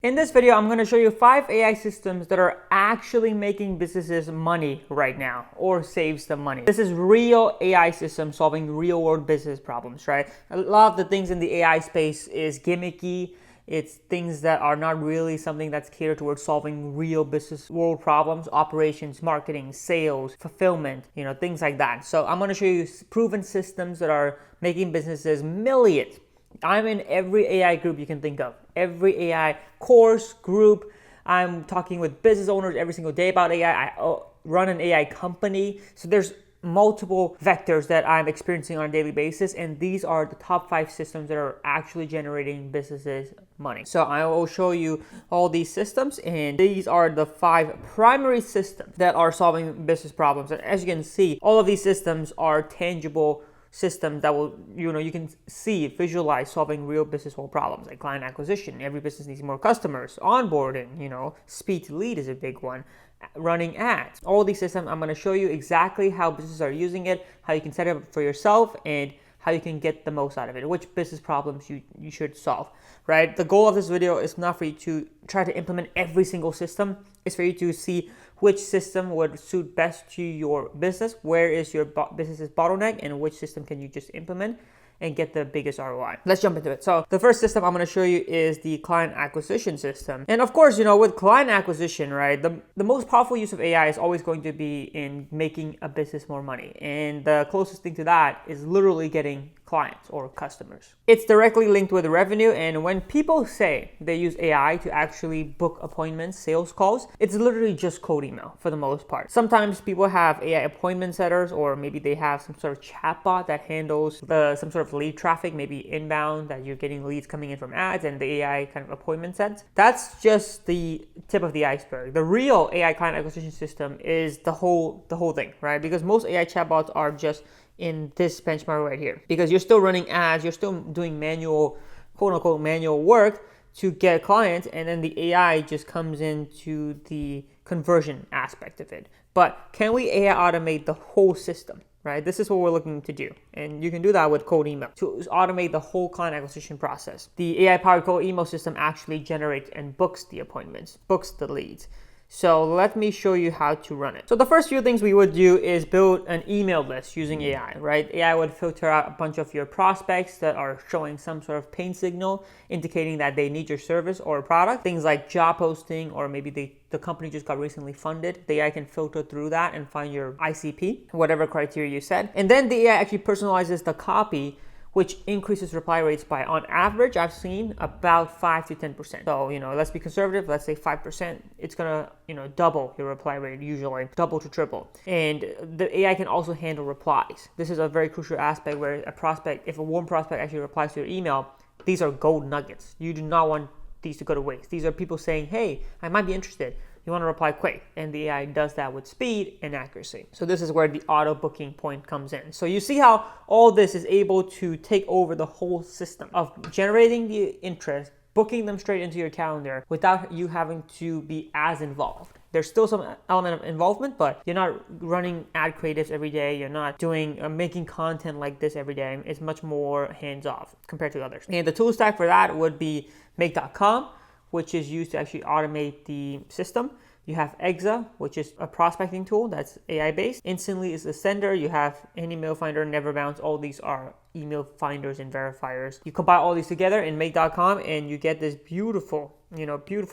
In this video, I'm going to show you 5 AI systems that are actually making businesses money right now or saves them money. This is real AI systems solving real world business problems, right? A lot of the things in the AI space is gimmicky. It's things that are not really something that's catered towards solving real business world problems, operations, marketing, sales, fulfillment, things like that. So I'm going to show you proven systems that are making businesses millions. I'm in every AI group you can think of, every AI course, group. I'm talking with business owners every single day about AI. I run an AI company. So there's multiple vectors that I'm experiencing on a daily basis. And these are the top 5 systems that are actually generating businesses money. So I will show you all these systems. And these are the 5 primary systems that are solving business problems. And as you can see, all of these systems are tangible systems that will, you can see, visualize solving real business world problems like client acquisition. Every business needs more customers. Onboarding, speed to lead is a big one. Running ads. All these systems, I'm going to show you exactly how businesses are using it, how you can set it up for yourself, and how you can get the most out of it, which business problems you should solve, right? The goal of this video is not for you to try to implement every single system. It's for you to see which system would suit best to your business, where is your business's bottleneck, and which system can you just implement and get the biggest ROI. Let's jump into it. So the first system I'm going to show you is the client acquisition system. And of course, with client acquisition, right, the most powerful use of AI is always going to be in making a business more money. And the closest thing to that is literally getting clients or customers. It's directly linked with revenue. And when people say they use AI to actually book appointments, sales calls, it's literally just cold email for the most part. Sometimes people have AI appointment setters, or maybe they have some sort of chatbot that handles some sort of lead traffic, maybe inbound, that you're getting leads coming in from ads, and the AI kind of appointment sets. That's just the tip of the iceberg. The real AI client acquisition system is the whole thing, right? Because most AI chatbots are just in this benchmark right here, because you're still running ads, you're still doing manual, quote unquote, manual work to get clients, and then the AI just comes into the conversion aspect of it. But can we AI automate the whole system, right? This is what we're looking to do. And you can do that with cold email to automate the whole client acquisition process. The AI powered cold email system actually generates and books the appointments, books the leads. So let me show you how to run it. So the first few things we would do is build an email list using AI, right? AI would filter out a bunch of your prospects that are showing some sort of pain signal, indicating that they need your service or product. Things like job posting, or maybe the company just got recently funded. The AI can filter through that and find your ICP, whatever criteria you set. And then the AI actually personalizes the copy, which increases reply rates by, on average, I've seen about 5 to 10%. So, let's be conservative. Let's say 5%. It's gonna, double your reply rate, usually double to triple. And the AI can also handle replies. This is a very crucial aspect where if a warm prospect actually replies to your email, these are gold nuggets. You do not want these to go to waste. These are people saying, hey, I might be interested. You want to reply quick, and the AI does that with speed and accuracy. So this is where the auto booking point comes in. So you see how all this is able to take over the whole system of generating the interest, booking them straight into your calendar without you having to be as involved. There's still some element of involvement, but you're not running ad creatives every day. You're not doing making content like this every day. It's much more hands-off compared to others. And the tool stack for that would be make.com, which is used to actually automate the system. You have Exa, which is a prospecting tool that's AI-based. Instantly is the sender. You have Email Finder, Neverbounce. All these are email finders and verifiers. You combine all these together in make.com, and you get this beautiful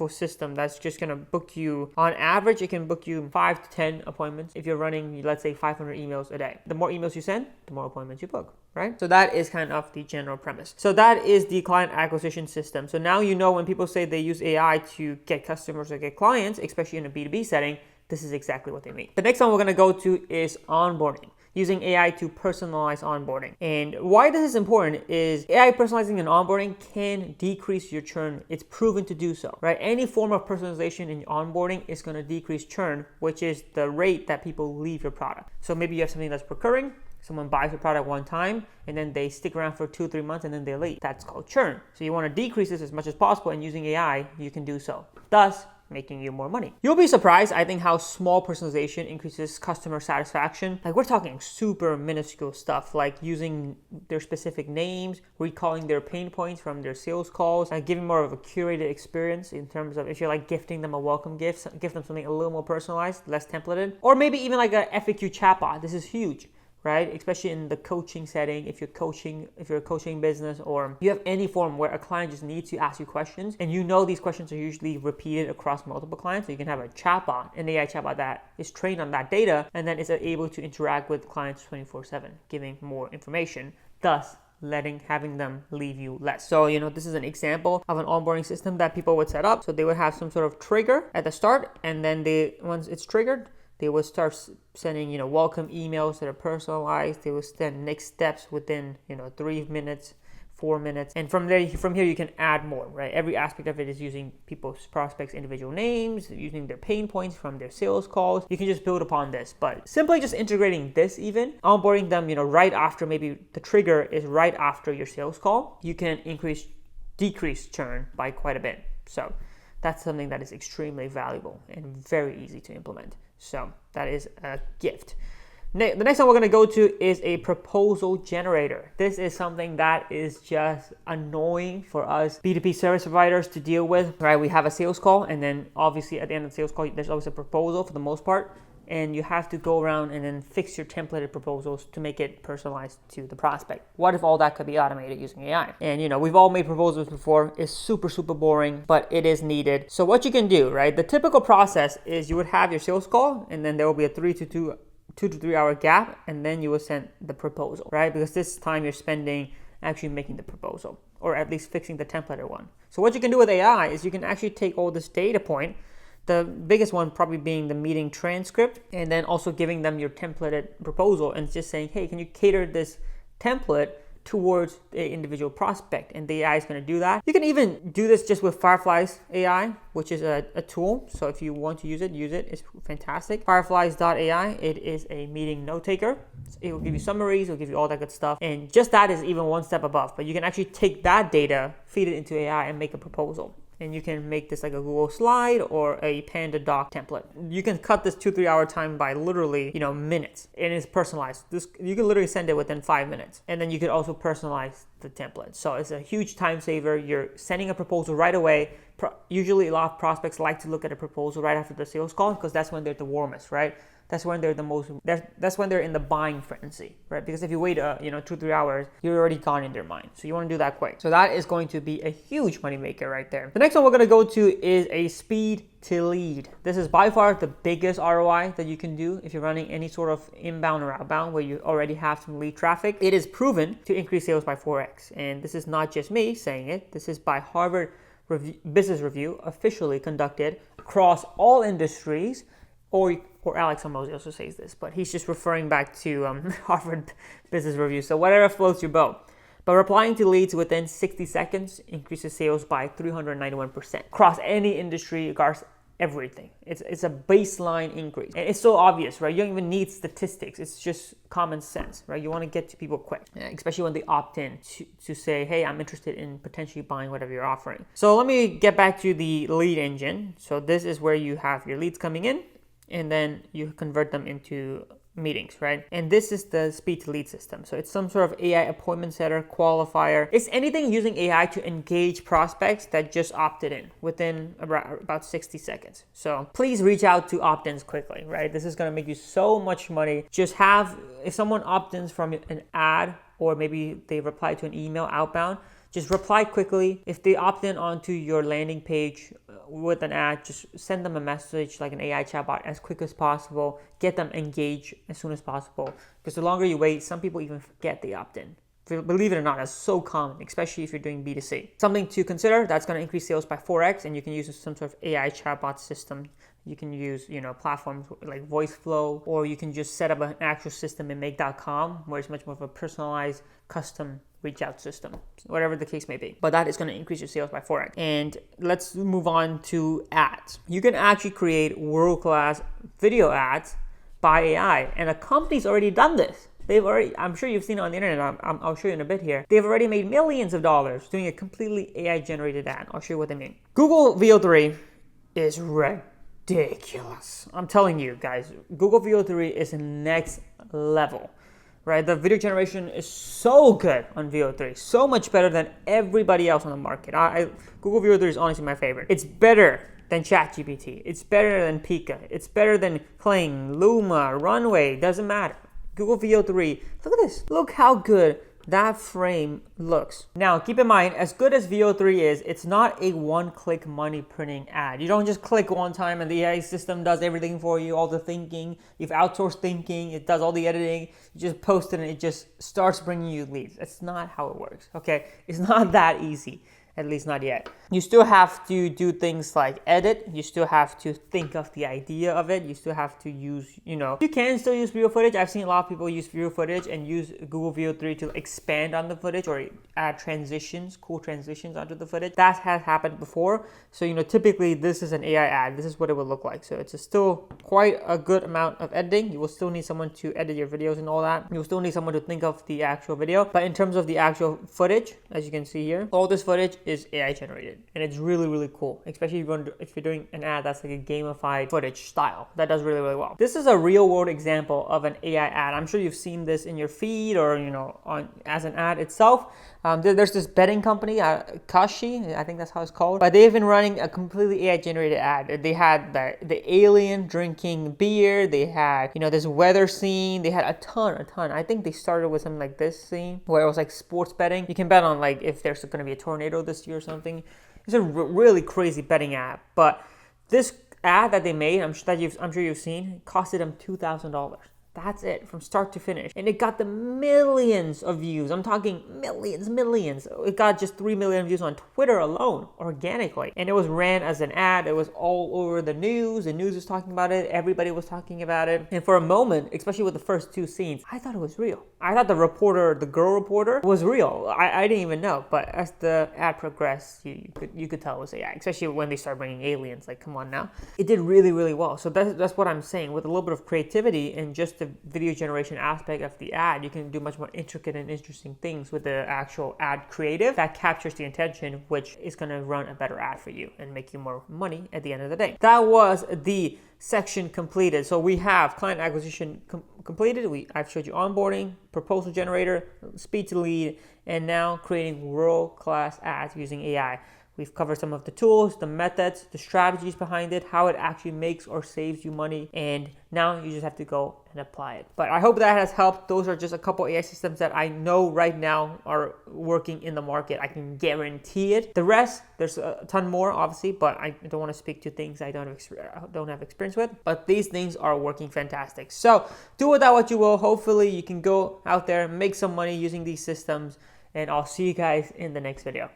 system that's just gonna book you. On average, it can book you 5 to 10 appointments if you're running, let's say, 500 emails a day. The more emails you send, the more appointments you book, right? So that is kind of the general premise. So that is the client acquisition system. So now when people say they use AI to get customers or get clients, especially in a B2B setting, this is exactly what they mean. The next one we're gonna go to is onboarding, using AI to personalize onboarding. And why this is important is AI personalizing and onboarding can decrease your churn. It's proven to do so, right? Any form of personalization in onboarding is gonna decrease churn, which is the rate that people leave your product. So maybe you have something that's recurring. Someone buys your product one time, and then they stick around for 2-3 months, and then they leave. That's called churn. So you want to decrease this as much as possible, and using AI, you can do so. Thus, making you more money. You'll be surprised, I think, how small personalization increases customer satisfaction. Like, we're talking super minuscule stuff, like using their specific names, recalling their pain points from their sales calls, like giving more of a curated experience in terms of if you're like gifting them a welcome gift, give them something a little more personalized, less templated, or maybe even like a FAQ chatbot. This is huge, right? Especially in the coaching setting, if you're a coaching business, or you have any form where a client just needs to ask you questions, and you know these questions are usually repeated across multiple clients, so you can have a chatbot, an AI chatbot that is trained on that data, and then is able to interact with clients 24/7, giving more information, thus having them leave you less. So, this is an example of an onboarding system that people would set up. So they would have some sort of trigger at the start, and then once it's triggered, they will start sending, welcome emails that are personalized. They will send next steps within, 3 minutes, 4 minutes. And from here, you can add more, right? Every aspect of it is using people's prospects' individual names, using their pain points from their sales calls. You can just build upon this, but simply just integrating this, even onboarding them, right after, maybe the trigger is right after your sales call, you can decrease churn by quite a bit. So that's something that is extremely valuable and very easy to implement. So that is a gift. The next one we're going to go to is a proposal generator. This is something that is just annoying for us B2B service providers to deal with, right? We have a sales call, and then obviously at the end of the sales call, there's always a proposal for the most part. And you have to go around and then fix your templated proposals to make it personalized to the prospect. What if all that could be automated using AI? And we've all made proposals before. It's super boring, but it is needed. So what you can do, right? The typical process is you would have your sales call, and then there will be a 2 to 3 hour gap, and then you will send the proposal, right? Because this time you're spending actually making the proposal, or at least fixing the templated one. So what you can do with AI is you can actually take all this data point, the biggest one probably being the meeting transcript, and then also giving them your templated proposal and just saying, hey, can you cater this template towards the individual prospect? And the AI is going to do that. You can even do this just with Firefly's AI, which is a tool. So if you want to use it. It's fantastic. Fireflies.ai, it is a meeting note taker. It will give you summaries, it will give you all that good stuff. And just that is even one step above. But you can actually take that data, feed it into AI, and make a proposal. And you can make this like a Google slide or a Panda doc template. You can cut this 2-3 hour time by literally, minutes, and it's personalized. You can literally send it within 5 minutes. And then you could also personalize the template. So it's a huge time saver. You're sending a proposal right away. Usually a lot of prospects like to look at a proposal right after the sales call, because that's when they're the warmest, right? That's when they're that's when they're in the buying frenzy, right? Because if you wait 2-3 hours, you're already gone in their mind. So you want to do that quick. So that is going to be a huge money maker right there. The next one we're going to go to is a speed to lead. This is by far the biggest ROI that you can do if you're running any sort of inbound or outbound where you already have some lead traffic. It is proven to increase sales by 4x. And this is not just me saying it. This is by Harvard Business Review, officially conducted across all industries, or Alex Hormozi also says this, but he's just referring back to Harvard Business Review. So whatever floats your boat. But replying to leads within 60 seconds increases sales by 391% across any industry, across everything. It's a baseline increase. And it's so obvious, right? You don't even need statistics. It's just common sense, right? You want to get to people quick, especially when they opt in to say, hey, I'm interested in potentially buying whatever you're offering. So let me get back to the lead engine. So this is where you have your leads coming in, and then you convert them into meetings, right? And this is the speed to lead system. So it's some sort of AI appointment setter, qualifier. It's anything using AI to engage prospects that just opted in within about 60 seconds. So please reach out to opt-ins quickly, right? This is going to make you so much money. If someone opts-ins from an ad, or maybe they reply to an email outbound, just reply quickly. If they opt in onto your landing page with an ad, just send them a message like an AI chatbot as quick as possible. Get them engaged as soon as possible. Because the longer you wait, some people even forget they opt in. Believe it or not, that's so common, especially if you're doing B2C. Something to consider, that's going to increase sales by 4x, and you can use some sort of AI chatbot system. You can use, platforms like VoiceFlow, or you can just set up an actual system in make.com where it's much more of a personalized, custom reach out system, whatever the case may be. But that is going to increase your sales by 4x. And let's move on to ads. You can actually create world-class video ads by AI, and a company's already done this. I'm sure you've seen it on the internet. I'll show you in a bit here. They've already made millions of dollars doing a completely AI generated ad. I'll show you what they mean. Google VO3 is ridiculous. I'm telling you guys, Google VO3 is next level, right? The video generation is so good on VO3, so much better than everybody else on the market. Google VO3 is honestly my favorite. It's better than ChatGPT. It's better than Pika. It's better than Kling, Luma, Runway. Doesn't matter. Google VO3. Look at this. Look how good that frame looks. Now, keep in mind, as good as VO3 is, it's not a one-click money printing ad. You don't just click one time and the AI system does everything for you, all the thinking. You've outsourced thinking. It does all the editing. You just post it and it just starts bringing you leads. That's not how it works, okay? It's not that easy. At least not yet. You still have to do things like edit. You still have to think of the idea of it. You still have to use, you can still use video footage. I've seen a lot of people use video footage and use Google VO3 to expand on the footage or add transitions, cool transitions onto the footage. That has happened before. So, typically this is an AI ad. This is what it would look like. So it's still quite a good amount of editing. You will still need someone to edit your videos and all that. You will still need someone to think of the actual video. But in terms of the actual footage, as you can see here, all this footage is AI generated, and it's really, really cool, especially if you're doing an ad that's like a gamified footage style. That does really, really well. This is a real world example of an AI ad. I'm sure you've seen this in your feed or as an ad itself. There's this betting company, Kashi, I think that's how it's called, but they've been running a completely AI generated ad. They had the alien drinking beer, they had this weather scene, they had a ton. I think they started with something like this scene where it was like sports betting. You can bet on like if there's going to be a tornado this year or something. It's a really crazy betting app, but this ad that they made, I'm sure you've seen, costed them $2,000. That's it, from start to finish. And it got the millions of views. I'm talking millions. It got just 3 million views on Twitter alone, organically. And it was ran as an ad. It was all over the news. The news was talking about it. Everybody was talking about it. And for a moment, especially with the first two scenes, I thought it was real. I thought the girl reporter was real. I didn't even know. But as the ad progressed, you could tell it was AI, especially when they started bringing aliens. Like, come on now. It did really, really well. So that's what I'm saying. With a little bit of creativity and just the video generation aspect of the ad, you can do much more intricate and interesting things with the actual ad creative that captures the attention, which is going to run a better ad for you and make you more money at the end of the day. That was the section completed. So we have client acquisition completed. I've showed you onboarding, proposal generator, speed to lead, and now creating world-class ads using AI. We've covered some of the tools, the methods, the strategies behind it, how it actually makes or saves you money, and now you just have to go and apply it. But I hope that has helped. Those are just a couple AI systems that I know right now are working in the market. I can guarantee it. The rest, there's a ton more, obviously, but I don't want to speak to things I don't have experience with. But these things are working fantastic. So do with that what you will. Hopefully you can go out there, make some money using these systems, and I'll see you guys in the next video.